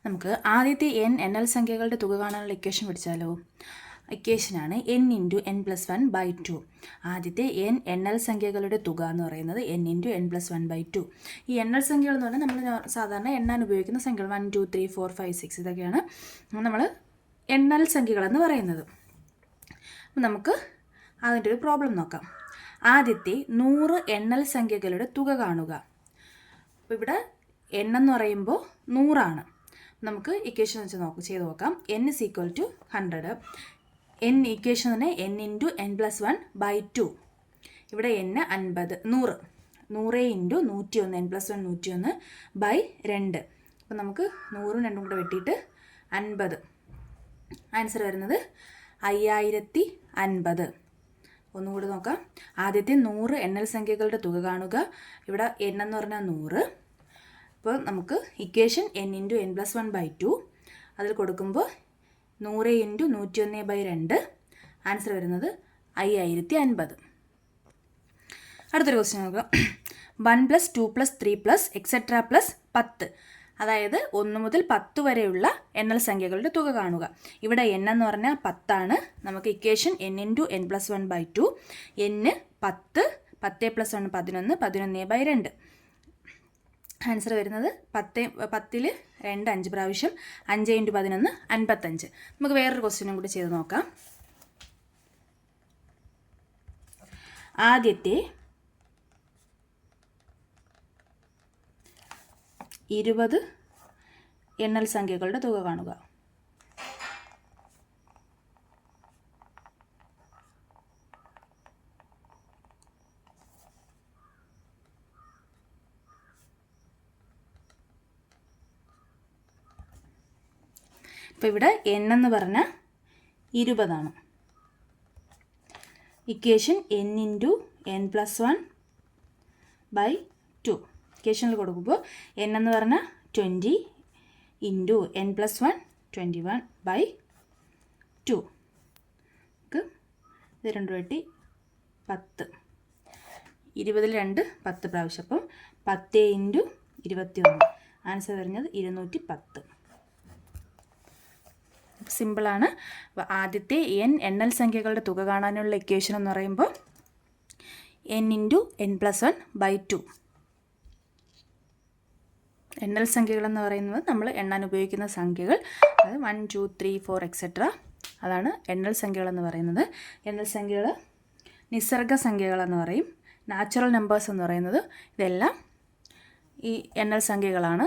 നമുക്ക് ആദ്യത്തെ n NL സംഖ്യകളുടെ തുക കാണാനുള്ള ഇക്വേഷൻ പഠിച്ചാലോ. ഇക്വേഷനാണ് n × n+1/2. ആദ്യത്തെ n NL സംഖ്യകളുടെ തുക എന്ന് പറയുന്നത് n × n+1/2. ഈ NL സംഖ്യകൾ എന്ന് പറഞ്ഞാൽ നമ്മൾ സാധാരണ എണ്ണാൻ ഉപയോഗിക്കുന്ന സംഖ്യകൾ 1 2 3 4 5 6 ഇതൊക്കെയാണ് നമ്മൾ NL സംഖ്യകളെന്ന് പറയുന്നത്. അപ്പം നമുക്ക് അതിൻ്റെ ഒരു പ്രോബ്ലം നോക്കാം. ആദ്യത്തെ 100 NL സംഖ്യകളുടെ തുക കാണുക. അപ്പോൾ ഇവിടെ n എന്ന് പറയുമ്പോൾ 100 നമുക്ക് ഇക്വേഷൻ വെച്ച് ചെയ്ത് നോക്കാം. n = 100. n ഇക്വേഷൻ തന്നെ n × n+1/2. ഇവിടെ n 50 100 100 × 101 n+1 101/2. അപ്പം നമുക്ക് 100ഉം 2ഉം കൂടെ വെട്ടിയിട്ട് 50. ആൻസർ വരുന്നത് 5050. ഒന്നുകൂടി നോക്കാം. ആദ്യത്തെ 100 NL സംഖ്യകളുടെ തുക കാണുക. ഇവിടെ n എന്ന് പറഞ്ഞാൽ 100. അപ്പോൾ നമുക്ക് ഇക്വേഷൻ n × n+1/2 അതിൽ കൊടുക്കുമ്പോൾ 100 × 101/2. ആൻസർ വരുന്നത് 5050. അടുത്തൊരു ക്വസ്റ്റ്യൻ നോക്കാം. 1 + 2 + 3 etc. +10. അതായത് 1 മുതൽ 10 വരെയുള്ള NL സംഖ്യകളുടെ തുക കാണുക. ഇവിടെ n എന്ന് പറഞ്ഞാൽ 10. നമുക്ക് equation n × n+1/2. n 10 10 + 1 11 11/2. Answer വരുന്നത് 10ൽ 2 5 പ്രാവശ്യം 5 × 11 55. നമുക്ക് വേറൊരു ക്വസ്റ്റ്യനും കൂടി ചെയ്ത് നോക്കാം. ആദ്യത്തെ 20 NL സംഖ്യകളുടെ തുക കാണുക. ഇപ്പോൾ ഇവിടെ n എന്ന് പറഞ്ഞാൽ 20. Equation n × n+1/2. ഇക്വേഷനിൽ കൊടുക്കുമ്പോൾ n എന്ന് പറഞ്ഞാൽ 20 × n+1 21/2. ഇത് 2 വെട്ടി 10. 20ൽ 2 10 പ്രാവശ്യം. അപ്പം 10 × 21. ആൻസർ വരുന്നത് 210. സിമ്പിളാണ്. ആദ്യത്തെ n NL സംഖ്യകളുടെ തുക കാണാനുള്ള ഇക്വേഷൻ എന്ന് പറയുമ്പോൾ n × n+1/2. NL സംഖ്യകൾ എന്ന് പറയുന്നത് നമ്മൾ എണ്ണാൻ ഉപയോഗിക്കുന്ന സംഖ്യകൾ. അത് 1 2 3 4 etc. അതാണ് NL സംഖ്യകൾ എന്ന് പറയുന്നത്. NL സംഖ്യകൾ നിസർഗ സംഖ്യകളെന്ന് പറയും. നാച്ചുറൽ നമ്പേഴ്സ് എന്ന് പറയുന്നത് ഇതെല്ലാം ഈ NL സംഖ്യകളാണ്.